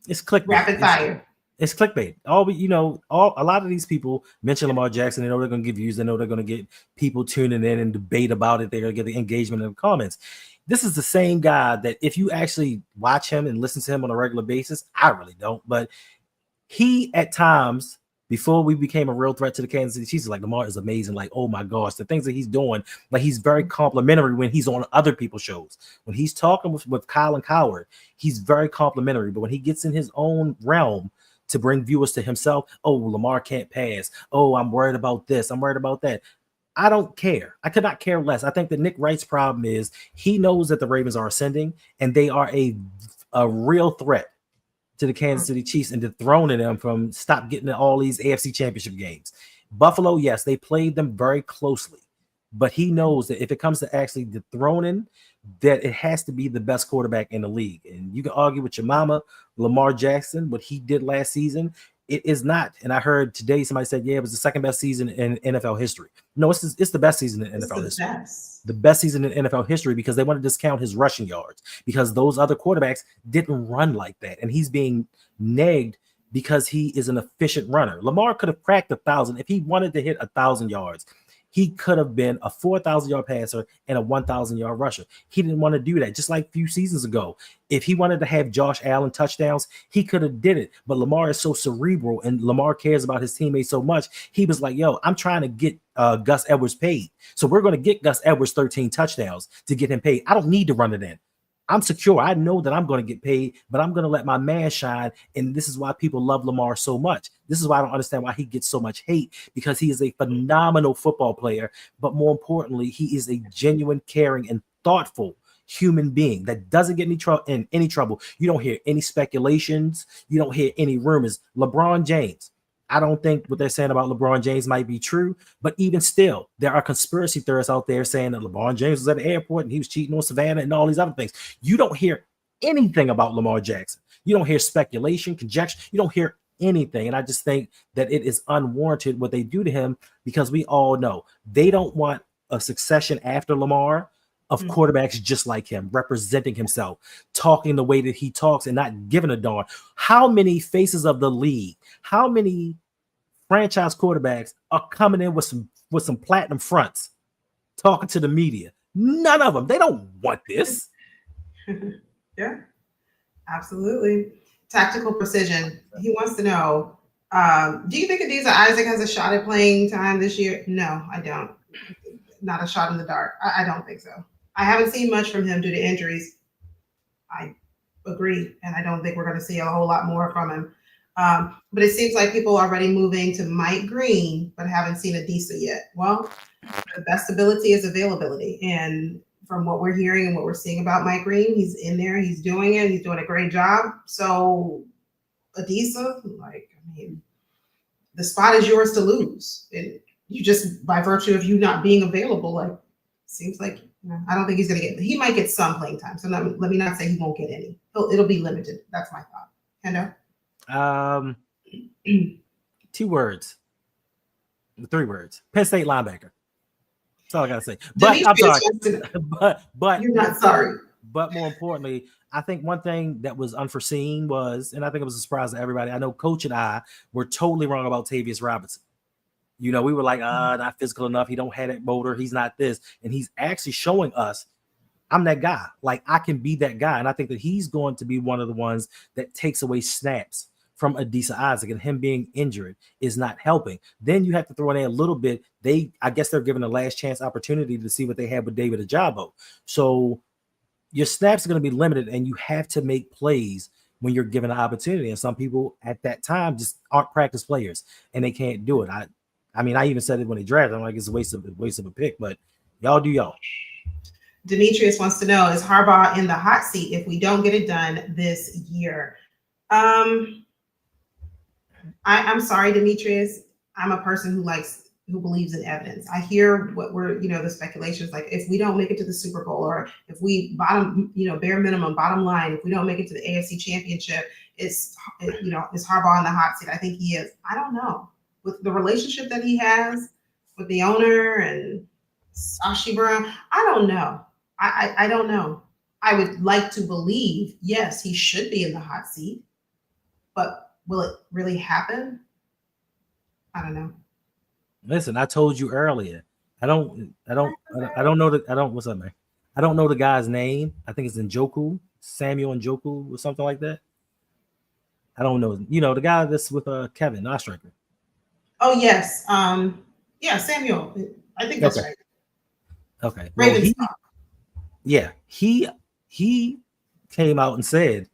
It's clickbait. Rapid fire. It's clickbait. A lot of these people mention Lamar Jackson. They know they're going to get views. They know they're going to get people tuning in and debate about it. They're going to get the engagement in the comments. This is the same guy that if you actually watch him and listen to him on a regular basis, I really don't, but he at times, before we became a real threat to the Kansas City Chiefs, like Lamar is amazing. Like, oh my gosh, the things that he's doing, but he's very complimentary when he's on other people's shows. When he's talking with Kyle and Coward, he's very complimentary. But when he gets in his own realm to bring viewers to himself, oh, Lamar can't pass. Oh, I'm worried about this. I'm worried about that. I don't care. I could not care less. I think that Nick Wright's problem is he knows that the Ravens are ascending and they are a real threat to the Kansas City Chiefs and dethroning them from stop getting all these AFC championship games. Buffalo, yes, they played them very closely, but he knows that if it comes to actually dethroning, that it has to be the best quarterback in the league. And you can argue with your mama, Lamar Jackson, what he did last season. It is not. And I heard today somebody said, yeah, it was the second best season in NFL history. No, it's the best season in NFL history. The best season in NFL history because they want to discount his rushing yards because those other quarterbacks didn't run like that. And he's being nagged because he is an efficient runner. Lamar could have cracked 1,000. If he wanted to hit 1,000 yards, he could have been a 4,000-yard passer and a 1,000-yard rusher. He didn't want to do that. Just like a few seasons ago, if he wanted to have Josh Allen touchdowns, he could have did it. But Lamar is so cerebral and Lamar cares about his teammates so much. He was like, yo, I'm trying to get Gus Edwards paid. So we're going to get Gus Edwards 13 touchdowns to get him paid. I don't need to run it in. I'm secure. I know that I'm going to get paid, but I'm going to let my man shine. And this is why people love Lamar so much. This is why I don't understand why he gets so much hate, because he is a phenomenal football player. But more importantly, he is a genuine, caring, and thoughtful human being that doesn't get in any trouble. You don't hear any speculations. You don't hear any rumors. LeBron James. I don't think what they're saying about LeBron James might be true, but even still, there are conspiracy theorists out there saying that LeBron James was at the airport and he was cheating on Savannah and all these other things. You don't hear anything about Lamar Jackson. You don't hear speculation, conjecture. You don't hear anything. And I just think that it is unwarranted what they do to him, because we all know they don't want a succession after Lamar of quarterbacks just like him, representing himself, talking the way that he talks and not giving a darn. How many faces of the league, how many franchise quarterbacks are coming in with some platinum fronts, talking to the media. None of them. They don't want this. Yeah, absolutely. Tactical precision. He wants to know, do you think Adiza Isaac has a shot at playing time this year? No, I don't. Not a shot in the dark. I don't think so. I haven't seen much from him due to injuries. I agree, and I don't think we're going to see a whole lot more from him. But it seems like people are already moving to Mike Green, but haven't seen Adisa yet. Well, the best ability is availability, and from what we're hearing and what we're seeing about Mike Green, he's in there, he's doing it, he's doing a great job. So Adisa, like, I mean, the spot is yours to lose. You just, by virtue of you not being available, like, seems like, I don't think he's going to get, he might get some playing time. So let me not say he won't get any. It'll be limited. That's my thought. Hendo? 2 words. 3 words. Penn State linebacker. That's all I got to say. But I'm sorry. But you're not sorry. But more importantly, I think one thing that was unforeseen was, and I think it was a surprise to everybody, I know Coach and I were totally wrong about Tavius Robinson. We were like, not physical enough. He don't have that motor. He's not this. And he's actually showing us, I'm that guy. Like, I can be that guy. And I think that he's going to be one of the ones that takes away snaps from Adisa Isaac, and him being injured is not helping. Then you have to throw in a little bit. I guess they're given a last chance opportunity to see what they have with David Ajabo. So your snaps are going to be limited, and you have to make plays when you're given an opportunity. And some people at that time just aren't practice players, and they can't do it. I mean, I even said it when they drafted. I'm like, it's a waste of a pick, but y'all do y'all. Demetrius wants to know, is Harbaugh in the hot seat if we don't get it done this year? I'm sorry, Demetrius. I'm a person who believes in evidence. I hear what the speculations, like if we don't make it to the Super Bowl, or if we bare minimum, bottom line, if we don't make it to the AFC Championship, is Harbaugh in the hot seat? I think he is. I don't know. With the relationship that he has with the owner and Sashi Brown, I don't know. I don't know. I would like to believe, yes, he should be in the hot seat, but will it really happen? I don't know. Listen, I told you earlier. I don't know what's up, man? I don't know the guy's name. I think it's Njoku, Samuel Njoku or something like that. I don't know. The guy that's with Kevin, our striker. Oh, yes. Yeah, Samuel. I think that's right. Okay. Ravens. He came out and said,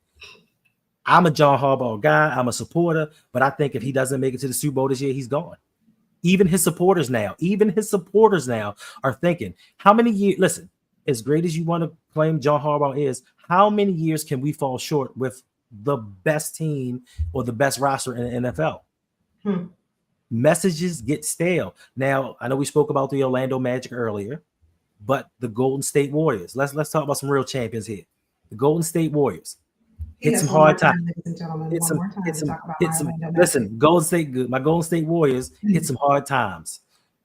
I'm a John Harbaugh guy. I'm a supporter, but I think if he doesn't make it to the Super Bowl this year, he's gone. Even his supporters now are thinking, how many years? Listen, as great as you want to claim John Harbaugh is, how many years can we fall short with the best team or the best roster in the NFL? Messages get stale. Now, I know we spoke about the Orlando Magic earlier, but the Golden State Warriors. Let's talk about some real champions here. The Golden State Warriors hit some hard times. Listen, my Golden State Warriors hit some hard times,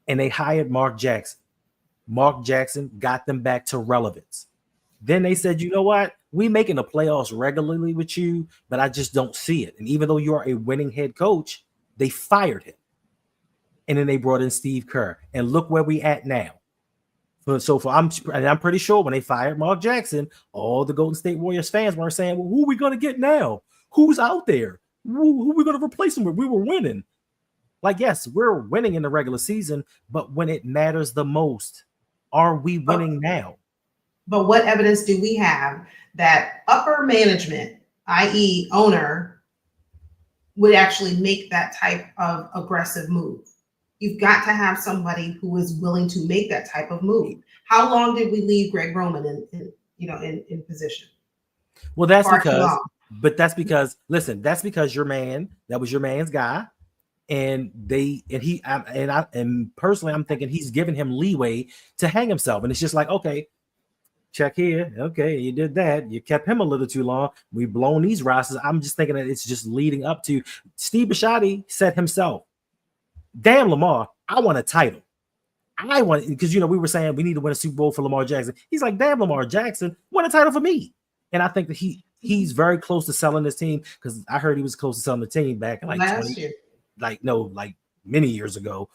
and they hired Mark Jackson. Mark Jackson got them back to relevance. Then they said, you know what? We making the playoffs regularly with you, but I just don't see it. And even though you are a winning head coach, they fired him. And then they brought in Steve Kerr. And look where we at now. I'm pretty sure when they fired Mark Jackson, all the Golden State Warriors fans were saying, well, who are we going to get now? Who's out there? Who are we going to replace him with? We were winning. Like, yes, we're winning in the regular season, but when it matters the most, are we winning now? But what evidence do we have that upper management, i.e. owner, would actually make that type of aggressive move? You've got to have somebody who is willing to make that type of move. How long did we leave Greg Roman in position? Well, that's because your man, that was your man's guy. And personally, I'm thinking he's giving him leeway to hang himself. And it's just like, okay, check here. Okay, you did that. You kept him a little too long. We've blown these rosters. I'm just thinking that it's just leading up to Steve Bisciotti said himself, damn, Lamar, I want a title. Because we were saying we need to win a Super Bowl for Lamar Jackson. He's like, damn, Lamar Jackson, win a title for me. And I think that he's very close to selling this team, because I heard he was close to selling the team back in last year. many years ago.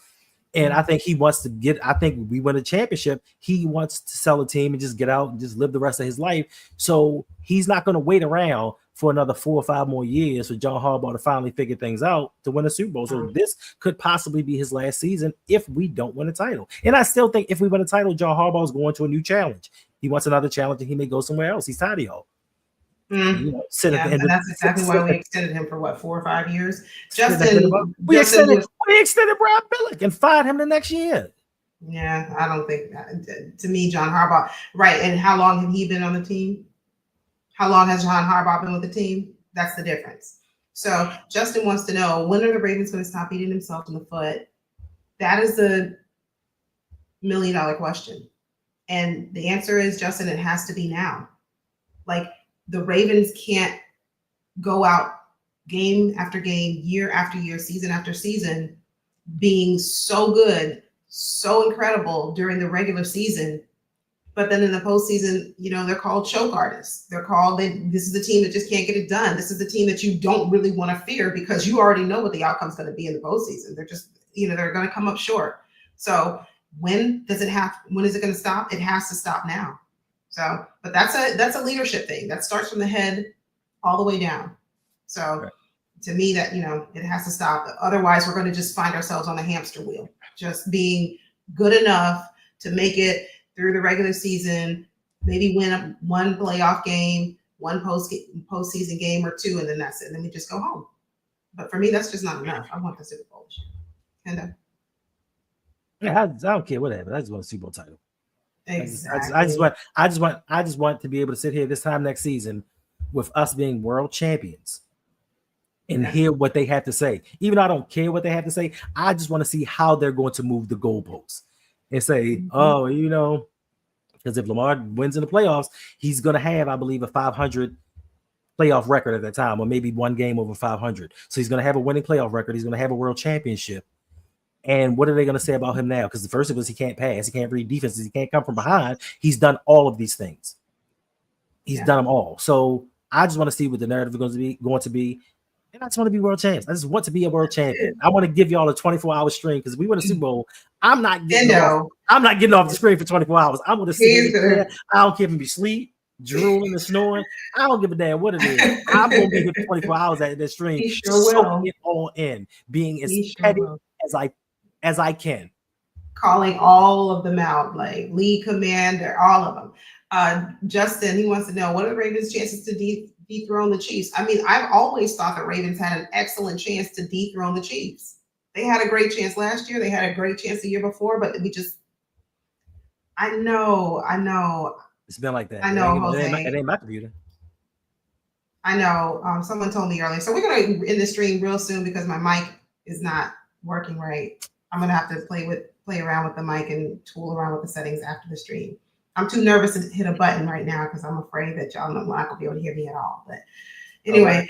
And I think he wants to I think we win a championship. He wants to sell a team and just get out and just live the rest of his life. So he's not going to wait around for another 4 or 5 more years for John Harbaugh to finally figure things out to win a Super Bowl. So this could possibly be his last season if we don't win a title. And I still think if we win a title, John Harbaugh is going to a new challenge. He wants another challenge and he may go somewhere else. He's tired of y'all. Sit at the end. And that's exactly why we extended him for what, 4 or 5 years. We extended Brad Billick and fired him the next year. Yeah, I don't think that. To me, John Harbaugh, right? And how long have he been on the team? How long has John Harbaugh been with the team? That's the difference. So Justin wants to know, when are the Ravens going to stop beating themselves in the foot? That is the $1 million question. And the answer is, Justin, it has to be now. Like, the Ravens can't go out game after game, year after year, season after season, being so good, so incredible during the regular season. But then in the postseason, they're called choke artists. They're called, this is the team that just can't get it done. This is the team that you don't really want to fear because you already know what the outcome's going to be in the postseason. They're just, they're going to come up short. So when is it going to stop? It has to stop now. So, but that's a leadership thing that starts from the head all the way down. So to me, that, it has to stop. Otherwise, we're going to just find ourselves on the hamster wheel, just being good enough to make it through the regular season, maybe win one playoff game, one postseason game or 2, and then that's it. And then we just go home. But for me, that's just not enough. I want the Super Bowl. And I don't care whatever. I just want a Super Bowl title. Exactly. I just want to be able to sit here this time next season with us being world champions and hear what they have to say. Even though I don't care what they have to say, I just want to see how they're going to move the goalposts and say, because if Lamar wins in the playoffs, he's going to have, I believe, a 500 playoff record at that time, or maybe one game over 500. So he's going to have a winning playoff record. He's going to have a world championship. And what are they going to say about him now? Because the first of us, he can't pass, he can't read defenses, he can't come from behind. He's done all of these things. He's done them all. So I just want to see what the narrative is going to be. And I just want to be world champions. I just want to be a world champion. I want to give y'all a 24-hour stream because if we win a Super Bowl, I'm not getting off the screen for 24 hours. I'm going to sit there. I don't care if me sleep, drooling and snoring. I don't give a damn what it is. I'm going to be here for 24 hours at that stream. Soaking it all in, being as petty as I can. Calling all of them out, like league commander, all of them. Justin, he wants to know, what are the Ravens' chances to dethrone the Chiefs? I mean, I've always thought the Ravens had an excellent chance to dethrone the Chiefs. They had a great chance last year. They had a great chance the year before, but I know. It's been like that. I know, Jose. It ain't my computer. I know. Someone told me earlier. So we're going to end the stream real soon because my mic is not working right. I'm going to have to play around with the mic and tool around with the settings after the stream. I'm too nervous to hit a button right now because I'm afraid that y'all not going to be able to hear me at all. But anyway,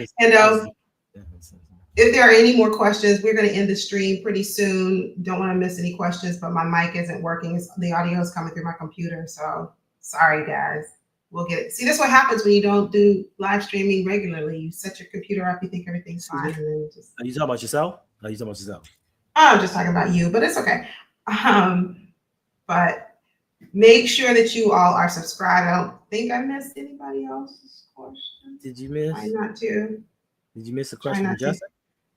if there are any more questions, we're going to end the stream pretty soon. Don't want to miss any questions, but my mic isn't working. The audio is coming through my computer. So sorry, guys. We'll get it. See, that's what happens when you don't do live streaming regularly. You set your computer up, you think everything's fine. And then Are you talking about yourself? I'm just talking about you, but it's okay. But make sure that you all are subscribed. I don't think I missed anybody else's question. Did you miss? Try not to. Did you miss a question from Justin?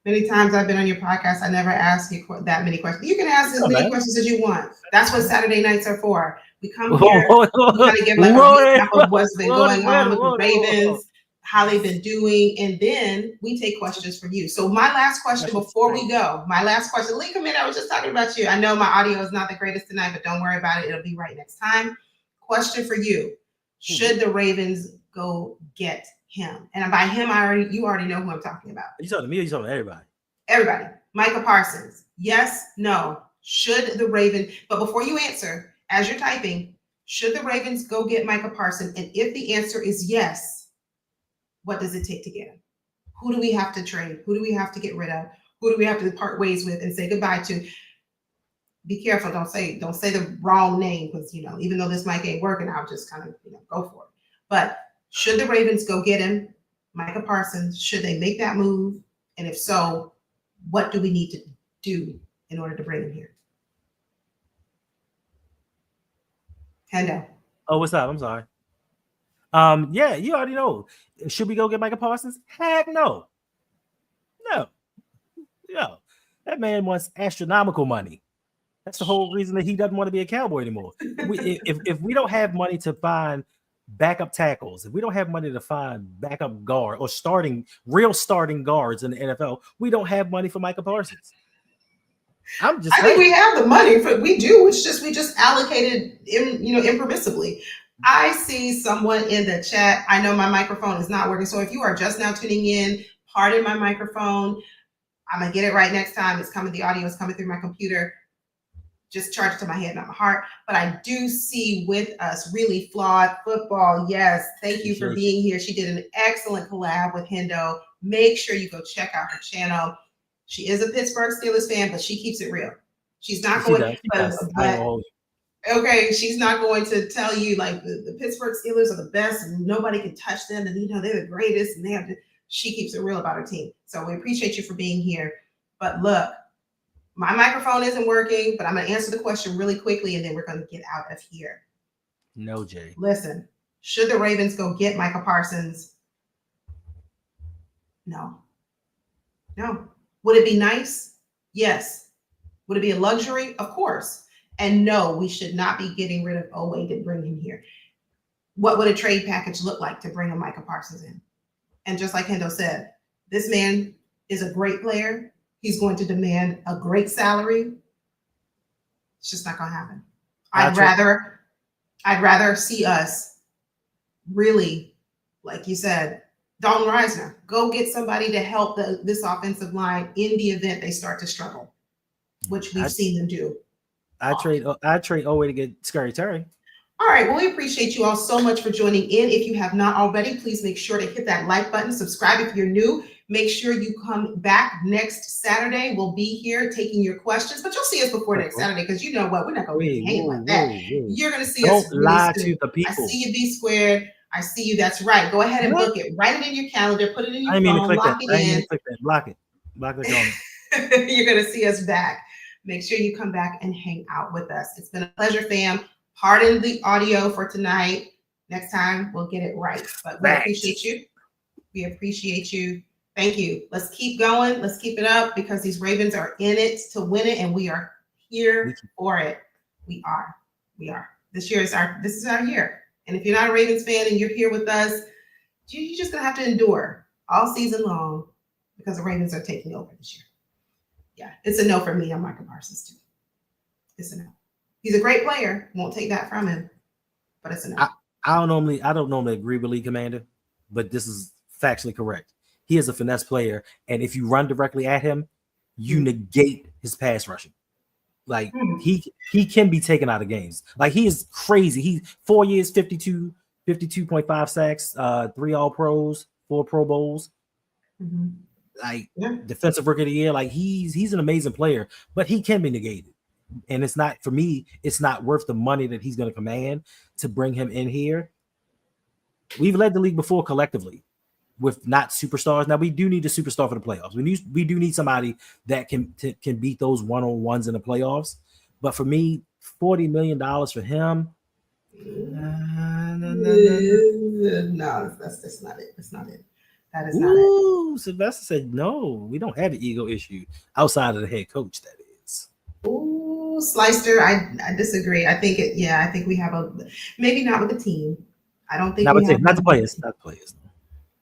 Many times I've been on your podcast, I never ask you that many questions. You can ask as many questions as you want. That's what Saturday nights are for. We come here, we kind of give like a recap of what's been going on with the Ravens, how they've been doing, and then we take questions from you. So my last question before we go, Lee, come in. I was just talking about you. I know my audio is not the greatest tonight, but don't worry about it. It'll be right next time. Question for you. Should the Ravens go get him? And by him, you already know who I'm talking about. Are you talking to me or are you talking to everybody? Everybody. Micah Parsons. Yes, no. Should the Ravens, but before you answer, as you're typing, should the Ravens go get Micah Parsons? And if the answer is yes, what does it take to get him? Who do we have to trade? Who do we have to get rid of? Who do we have to part ways with and say goodbye to? Be careful. Don't say the wrong name because, even though this mic ain't working, I'll just kind of, go for it. But should the Ravens go get him, Micah Parsons? Should they make that move? And if so, what do we need to do in order to bring him here? Hendo. Oh, what's up? I'm sorry. Yeah, you already know. Should we go get Micah Parsons? Heck no. No. No. That man wants astronomical money. That's the whole reason that he doesn't want to be a Cowboy anymore. If we don't have money to find backup tackles, if we don't have money to find backup guard or real starting guards in the NFL, we don't have money for Micah Parsons. I'm just I think we have the money for we do. It's just we just allocated impermissibly. I see someone in the chat. I know my microphone is not working. So if you are just now tuning in, pardon my microphone. I'm gonna get it right next time. It's coming, the audio is coming through my computer. Just charge it to my head, not my heart. But I do see with us Really Flawed Football. Yes, thank you for being here. She did an excellent collab with Hendo. Make sure you go check out her channel. She is a Pittsburgh Steelers fan, but she keeps it real. She's not going, okay, she's not going to tell you like the Pittsburgh Steelers are the best and nobody can touch them and they're the greatest and they have to. She keeps it real about her team. So we appreciate you for being here. But look, my microphone isn't working, but I'm going to answer the question really quickly and then we're going to get out of here. No, Jay. Listen, should the Ravens go get Micah Parsons? No. No. Would it be nice? Yes. Would it be a luxury? Of course. And no, we should not be getting rid of Oweh to bring him here. What would a trade package look like to bring a Micah Parsons in? And just like Hendo said, this man is a great player. He's going to demand a great salary. It's just not going to happen. I'd rather see us really, like you said, Dalton Reisner, go get somebody to help this offensive line in the event they start to struggle, which we've seen them do. I trade Oweh to get Scary Terry. All right. Well, we appreciate you all so much for joining in. If you have not already, please make sure to hit that like button. Subscribe if you're new. Make sure you come back next Saturday. We'll be here taking your questions, but you'll see us before next Saturday because you know what? We're not going to be hanging like that. You're going to see us. Don't lie to the people. I see you, B Squared. I see you. That's right. Go ahead and book it. Write it in your calendar. Put it in your phone. Lock it in. Block it. Block the phone. You're going to see us back. Make sure you come back and hang out with us. It's been a pleasure, fam. Pardon the audio for tonight. Next time, we'll get it right. But we appreciate you. We appreciate you. Thank you. Let's keep going. Let's keep it up because these Ravens are in it to win it, and we are here for it. We are. This is our year. And if you're not a Ravens fan and you're here with us, you're just going to have to endure all season long because the Ravens are taking over this year. Yeah, it's a no for me on Micah Parsons too. It's a no. He's a great player. Won't take that from him, but it's a no. I don't normally agree with Lee Commander, but this is factually correct. He is a finesse player, and if you run directly at him, you negate his pass rushing. Like he can be taken out of games. Like he is crazy. He's 4 years, 52.5 sacks, 3 All-Pros, 4 Pro Bowls. Like defensive rookie of the year. Like he's an amazing player, but he can be negated. And it's not, for me, it's not worth the money that he's going to command to bring him in here. We've led the league before collectively with not superstars. Now we do need a superstar for the playoffs. We do need somebody that can beat those one-on-ones in the playoffs. But for me, $40 million for him. No, that's not it. That's not it. That is not it. Sylvester said, no, we don't have an ego issue outside of the head coach, that is. Ooh, Slicer, I disagree. I think we have maybe not with the team. I don't think not the players.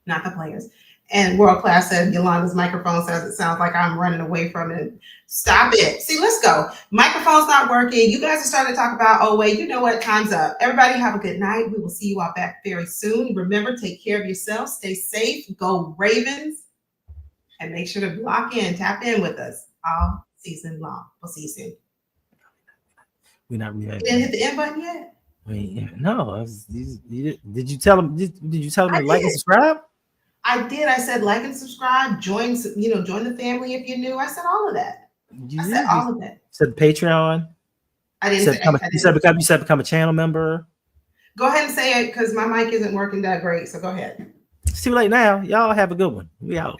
Not the players. And World Class said Yolanda's microphone says it sounds like I'm running away from it. Stop it. See, let's go. Microphone's not working. You guys are starting to talk about, oh, wait, you know what? Time's up. Everybody have a good night. We will see you all back very soon. Remember, take care of yourself. Stay safe. Go Ravens. And make sure to tap in with us all season long. We'll see you soon. We're not really. You didn't hit the end button yet? Wait, no. Did you tell them? Did you tell them to like and subscribe? I did. I said like and subscribe. Join the family if you're new. I said all of that. I said all of that. Said Patreon. I didn't say. You said become a channel member. Go ahead and say it because my mic isn't working that great. So go ahead. It's too late now. Y'all have a good one. We out.